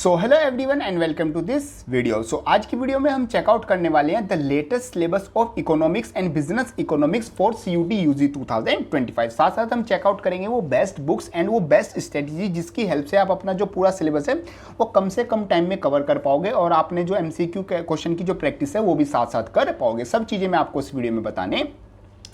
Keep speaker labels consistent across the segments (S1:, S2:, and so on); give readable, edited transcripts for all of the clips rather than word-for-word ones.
S1: So hello everyone and welcome to this video. आज की video में हम चेकआउट करने वाले हैं the latest syllabus of economics and business economics for CUET UG 2025। साथ साथ हम चेकआउट करेंगे वो बेस्ट बुक्स एंड वो बेस्ट स्ट्रेटजी जिसकी हेल्प से आप अपना जो पूरा सिलेबस है वो कम से कम टाइम में कवर कर पाओगे और आपने जो एमसीक्यू क्वेश्चन की जो प्रैक्टिस है वो भी साथ साथ कर पाओगे। सब चीज़ें मैं आपको इस वीडियो में बताने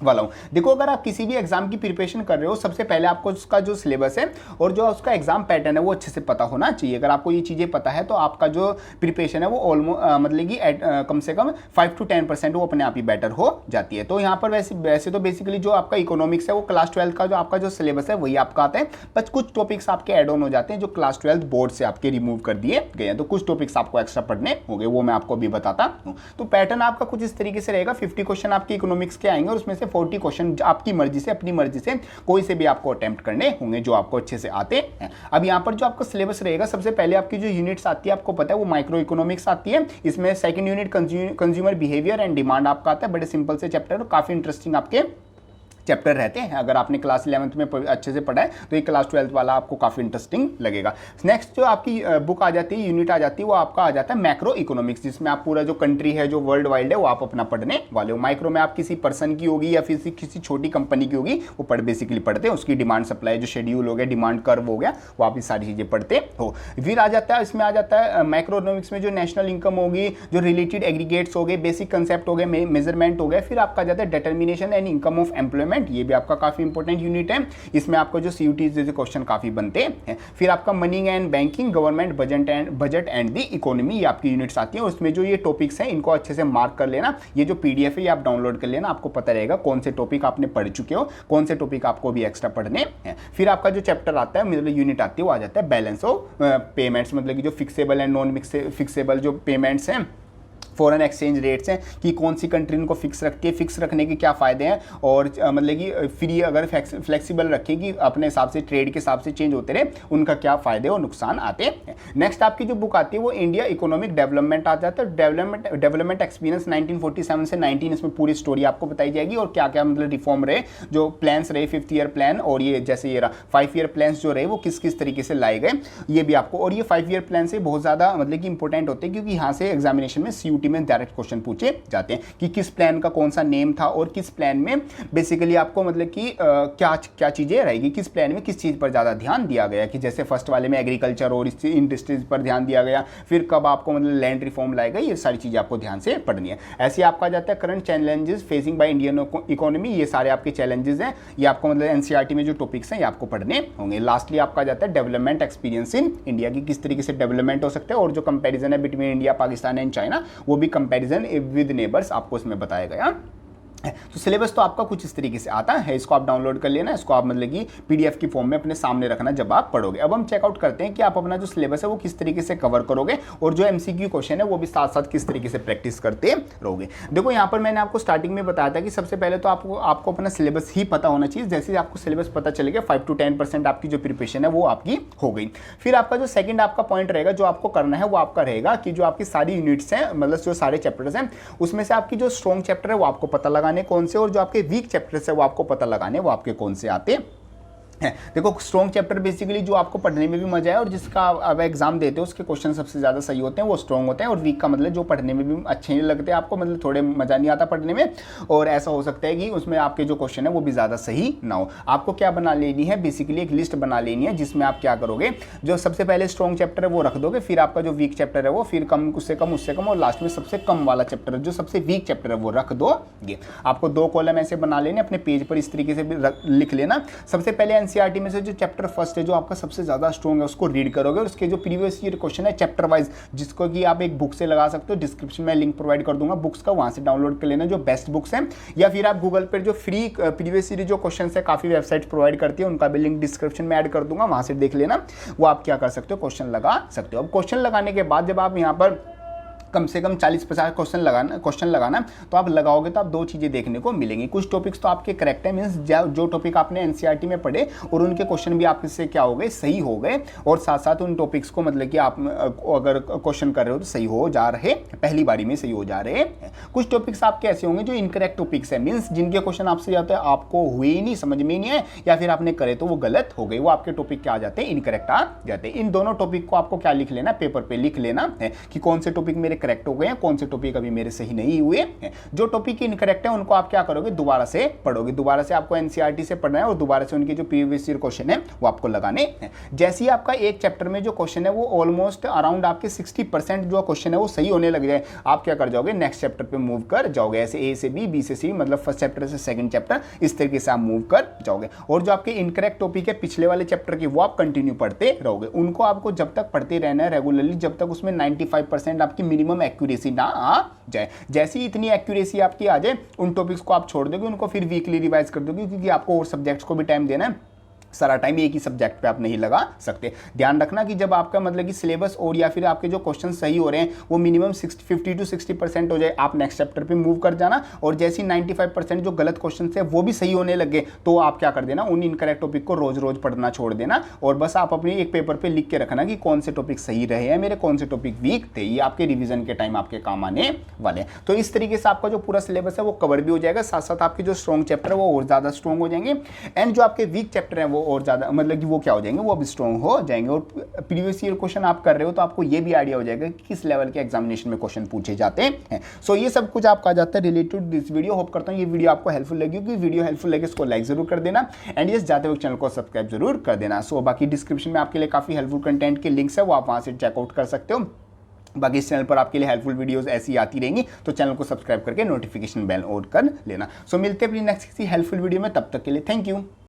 S1: वाला हूं। देखो, अगर आप किसी भी एग्जाम की प्रिपरेशन कर रहे हो, सबसे पहले आपको उसका जो सिलेबस है और जो उसका एग्जाम पैटर्न है वो अच्छे से पता होना चाहिए। अगर आपको ये चीज़ें पता है तो आपका जो प्रिपरेशन है वो ऑलमोस्ट मतलब कि कम से कम 5 to 10% वो अपने आप ही बेटर हो जाती है। तो यहाँ पर वैसे तो बेसिकली जो आपका इकोनॉमिक्स है वो क्लास 12 का जो आपका जो सिलेबस है वही आपका आता है, बस कुछ टॉपिक्स आपके एड ऑन हो जाते हैं जो क्लास 12 बोर्ड से आपके रिमूव कर दिए गए हैं। तो कुछ टॉपिक्स आपको एक्स्ट्रा पढ़ने होंगे, वो मैं आपको अभी बताता हूँ। तो पैटर्न आपका कुछ इस तरीके से रहेगा। 50 क्वेश्चन आपके इकोनॉमिक्स के आएंगे और उसमें से 40 क्वेश्चन आपकी मर्जी से, अपनी मर्जी से कोई से भी आपको अटेम्प्ट करने होंगे जो आपको अच्छे से आते हैं। अब यहाँ पर जो आपका सिलेबस रहेगा, सबसे पहले आपकी जो यूनिट्स आती है आपको पता है वो माइक्रो इकोनॉमिक्स आती है। इसमें second unit consumer behaviour and demand आपका आता है। बड़े सिंपल से चैप्टर और काफी इंटरेस्टिंग आपके चैप्टर रहते हैं। अगर आपने क्लास 11th में अच्छे से पढ़ा है तो ये क्लास 12th वाला आपको काफ़ी इंटरेस्टिंग लगेगा। नेक्स्ट जो आपकी बुक आ जाती है, यूनिट आ जाती है, वो आपका आ जाता है मैक्रो इकोनॉमिक्स, जिसमें आप पूरा जो कंट्री है, जो वर्ल्ड वाइड है, वो आप अपना पढ़ने वाले हो। माइक्रो में आप किसी पर्सन की होगी या फिर किसी छोटी कंपनी की होगी, वो बेसिकली पढ़ते हैं। उसकी डिमांड सप्लाई जो शेड्यूल हो गया, डिमांड कर्व हो गया, वो आप ये सारी चीज़ें पढ़ते हो। फिर आ जाता है, इसमें आ जाता है मैक्रो इकोनॉमिक्स में जो नेशनल इनकम होगी, जो रिलेटेड एग्रीगेट्स हो गए, बेसिक कंसेप्ट हो गए, मेजरमेंट हो गए। फिर आपका आ जाता है determination and income of employment, ये भी आपका काफी इंपॉर्टेंट यूनिट है। इसमें आपको जो सीयूटी जैसे क्वेश्चन काफी बनते हैं। फिर आपका money and banking, government budget and the economy, ये आपकी यूनिट्स आती है। उसमें जो ये टॉपिक्स हैं इनको अच्छे से मार्क कर लेना। ये जो पीडीएफ है ये आप डाउनलोड कर लेना, आपको पता रहेगा कौन से टॉपिक आपने पढ़ चुके हो, कौन से टॉपिक आपको भी एक्स्ट्रा पढ़ने हैं। फिर आपका जो चैप्टर आता है, मतलब यूनिट आती है, वो आ जाता है बैलेंस ऑफ पेमेंट्स, मतलब कि जो फिक्सेबल एंड नॉन फिक्सेबल जो पेमेंट्स हैं, फॉरेन एक्सचेंज रेट्स हैं कि कौन सी कंट्री उनको फिक्स रखती है, फिक्स रखने के क्या फ़ायदे हैं, और मतलब कि फ्री अगर फ्लेक्सिबल रखेगी अपने हिसाब से, ट्रेड के हिसाब से चेंज होते रहे, उनका क्या फ़ायदे और नुकसान आते हैं। नेक्स्ट आपकी जो बुक आती है वो इंडिया इकोनॉमिक डेवलपमेंट आ जाता है। डेवलपमेंट एक्सपीरियंस 1947 से 19, इसमें पूरी स्टोरी आपको बताई जाएगी और क्या क्या मतलब रिफॉर्म रहे, जो प्लान्स रहे 5th ईयर प्लान, और ये जैसे ये 5 ईयर प्लान्स जो रहे वो किस किस तरीके से लाए गए, ये भी आपको। और ये 5 ईयर प्लान से बहुत ज़्यादा मतलब कि इंपॉर्टेंट होते हैं, क्योंकि यहाँ से एग्जामिनेशन में सीयूटी में डायरेक्ट क्वेश्चन पूछे जाते हैं कि किस प्लान का कौन सा नेम था और किस प्लान में बेसिकली आपको मतलब कि क्या क्या चीजें रहेगी, किस प्लान में किस चीज पर ज्यादा ध्यान दिया गया, कि जैसे फर्स्ट वाले में एग्रीकल्चर और इंडस्ट्रीज पर ध्यान दिया गया, फिर कब आपको मतलब लैंड रिफॉर्म लाएगा, ये सारी चीजें आपको ध्यान से पढ़नी है। ऐसे आपका जाता है current challenges facing by Indian economy, ये सारे आपके चैलेंजेस हैं, ये आपको मतलब एनसीईआरटी में जो टॉपिक्स हैं ये आपको पढ़ने होंगे। लास्टली आपका जाता है डेवलपमेंट एक्सपीरियंस इन इंडिया, की किस तरीके से डेवलपमेंट हो सकते हैं, और जो कंपैरिजन है between India, Pakistan and China, वो भी कंपैरिजन विद नेबर्स आपको इसमें बताया गया। तो सिलेबस तो आपका कुछ इस तरीके से आता है, इसको आप डाउनलोड कर लेना, इसको आप मतलब कि पीडीएफ की फॉर्म में अपने सामने रखना जब आप पढ़ोगे। अब हम चेकआउट करते हैं कि आप अपना जो सिलेबस है वो किस तरीके से कवर करोगे और जो एमसीक्यू क्वेश्चन है वो भी साथ साथ किस तरीके से प्रैक्टिस करते रहोगे। देखो, यहाँ पर मैंने आपको स्टार्टिंग में बताया था कि सबसे पहले तो आपको अपना सिलेबस ही पता होना चाहिए। जैसे आपको सिलेबस पता चलेगा 5 to 10% आपकी जो प्रिपरेशन है वो आपकी हो गई। फिर आपका जो सेकंड आपका पॉइंट रहेगा, जो आपको करना है वो आपका रहेगा कि जो आपकी सारी यूनिट्स हैं, मतलब जो सारे चैप्टर्स हैं, उसमें से आपकी जो स्ट्रॉन्ग चैप्टर है वो आपको पता लगाने कौन से, और जो आपके वीक चैप्टर्स है वो आपको पता लगाने वो आपके कौन से आते हैं। देखो, स्ट्रॉन्ग चैप्टर बेसिकली जो आपको पढ़ने में भी मजा है और जिसका अब एग्जाम देते हो उसके क्वेश्चन सबसे ज़्यादा सही होते हैं, वो स्ट्रॉन्ग होते हैं। और वीक का मतलब जो पढ़ने में भी अच्छे नहीं लगते आपको, मतलब थोड़े मजा नहीं आता पढ़ने में, और ऐसा हो सकता है कि उसमें आपके जो क्वेश्चन है वो भी ज़्यादा सही ना हो। आपको क्या बना लेनी है, बेसिकली एक लिस्ट बना लेनी है जिसमें आप क्या करोगे, जो सबसे पहले स्ट्रॉन्ग चैप्टर है वो रख दोगे, फिर आपका जो वीक चैप्टर है वो, फिर कम उससे कम उससे कम, और लास्ट में सबसे कम वाला चैप्टर जो सबसे वीक चैप्टर है वो रख दोगे। आपको 2 कॉलम ऐसे बना लेने, अपने पेज पर इस तरीके से भी लिख लेना। सबसे पहले एनसीईआरटी में से जो चैप्टर फर्स्ट है जो आपका सबसे ज्यादा स्ट्रॉन्ग है उसको रीड करोगे, और उसके जो प्रीवियस ईयर क्वेश्चन है चैप्टर वाइज, जिसको कि आप एक बुक से लगा सकते हो, डिस्क्रिप्शन में लिंक प्रोवाइड कर दूंगा बुक्स का, वहां से डाउनलोड कर लेना जो बेस्ट बुक्स हैं, या फिर आप गूगल पर जो फ्री प्रीवियस ईयर जो क्वेश्चन है काफी वेबसाइट प्रोवाइड करती है, उनका भी लिंक डिस्क्रिप्शन में ऐड कर दूंगा, वहां से देख लेना। वो आप क्या कर सकते हो, क्वेश्चन लगा सकते हो। अब क्वेश्चन लगाने के बाद जब आप यहाँ पर कम से कम 40-50 क्वेश्चन लगाना, तो आप लगाओगे तो आप दो चीज़ें देखने को मिलेंगी। कुछ टॉपिक्स तो आपके करेक्ट है, मीन्स जो टॉपिक आपने एनसीईआरटी में पढ़े और उनके क्वेश्चन भी आपसे क्या हो गए, सही हो गए, और साथ साथ उन टॉपिक्स को मतलब कि आप अगर क्वेश्चन कर रहे हो तो सही हो जा रहे, पहली बारी में सही हो जा रहे हैं। कुछ टॉपिक्स आपके ऐसे होंगे जो इनकरेक्ट टॉपिक्स है, मीन्स जिनके क्वेश्चन आपसे जाते हैं आपको हुए ही नहीं, समझ में ही नहीं है, या फिर आपने करे तो वो गलत हो गए, वो आपके टॉपिक क्या आ जाते हैं, इनकरेक्ट आ जाते हैं। इन दोनों टॉपिक को आपको क्या लिख लेना, पेपर पे लिख लेना है कि कौन से टॉपिक मेरे करेक्ट हो गए हैं, कौन से टॉपिक अभी मेरे सही नहीं हुए हैं। जो टॉपिक इनकरेक्ट है उनको आप क्या करोगे, दोबारा से पढ़ोगे, दोबारा से आपको एनसीईआरटी से पढ़ना है और दोबारा से उनके जो प्रीवियस ईयर क्वेश्चन है वो आपको लगाने हैं। जैसे ही आपका एक चैप्टर में जो क्वेश्चन है वो ऑलमोस्ट अराउंड आपके 60% जो क्वेश्चन है वो सही होने लग जाए, आप क्या कर जाओगे, नेक्स्ट चैप्टर पे मूव कर जाओगे। ऐसे ए से बी, बी से सी, मतलब फर्स्ट चैप्टर से सेकंड चैप्टर, इस तरीके से आप मूव कर जाओगे। और जो आपके इनकरेक्ट टॉपिक है पिछले वाले चैप्टर के, वो आप कंटिन्यू पढ़ते रहोगे। उनको आपको जब तक पढ़ते रहना है रेगुलरली, जब तक उसमें 95% आपकी मिनिमम एक्यूरेसी ना आ जाए। जैसे ही इतनी एक्यूरेसी आपकी आ जाए, उन टॉपिक्स को आप छोड़ दोगे, उनको फिर वीकली रिवाइज कर दोगे, क्योंकि आपको और सब्जेक्ट्स को भी टाइम देना है, सारा टाइम एक ही सब्जेक्ट पे आप नहीं लगा सकते। ध्यान रखना कि जब आपका मतलब कि सिलेबस और या फिर आपके जो क्वेश्चन सही हो रहे हैं वो मिनिमम 50 to 60% हो जाए, आप नेक्स्ट चैप्टर पे मूव कर जाना। और जैसे ही 95% जो गलत क्वेश्चन है वो भी सही होने लगे, तो आप क्या कर देना, उन इनकरेक्ट टॉपिक को रोज रोज पढ़ना छोड़ देना, और बस आप अपनी एक पेपर पे लिख के रखना कि कौन से टॉपिक सही रहे हैं मेरे, कौन से टॉपिक वीक थे। ये आपके रिविजन के टाइम आपके काम आने वाले हैं। तो इस तरीके से आपका जो पूरा सिलेबस है वो कवर भी हो जाएगा, साथ साथ आपके जो स्ट्रॉन्ग चैप्टर है वो और ज्यादा स्ट्रॉन्ग हो जाएंगे, एंड जो आपके वीक चैप्टर है वो और ज्यादा मतलब वो क्या हो जाएंगे, वो अब स्ट्रॉन्ग हो जाएंगे। और प्रीवियस ईयर क्वेश्चन आप कर रहे हो तो आपको ये भी आइडिया हो जाएगा कि किस लेवल के एग्जामिनेशन में क्वेश्चन पूछे जाते हैं। सो ये सब कुछ आपका आ जाता है रिलेटेड दिस वीडियो। होप करता हूं ये वीडियो आपको हेल्पफुल लगी होगी। वीडियो हेल्पफुल लगे इसको लाइक जरूर कर देना, एंड यस जाते हुए चैनल को सब्सक्राइब जरूर कर देना। सो बाकी डिस्क्रिप्शन में आपके लिए काफी हेल्पफुल कंटेंट के लिंक्स है, वो आप वहां से चेकआउट कर सकते हो। बाकी इस चैनल पर आपके लिए हेल्पफुल वीडियोस ऐसी आती रहेंगी, तो चैनल को सब्सक्राइब करके नोटिफिकेशन बेल ऑन कर लेना। सो मिलते हैं अपनी नेक्स्ट किसी हेल्पफुल वीडियो में, तब तक के लिए थैंक यू।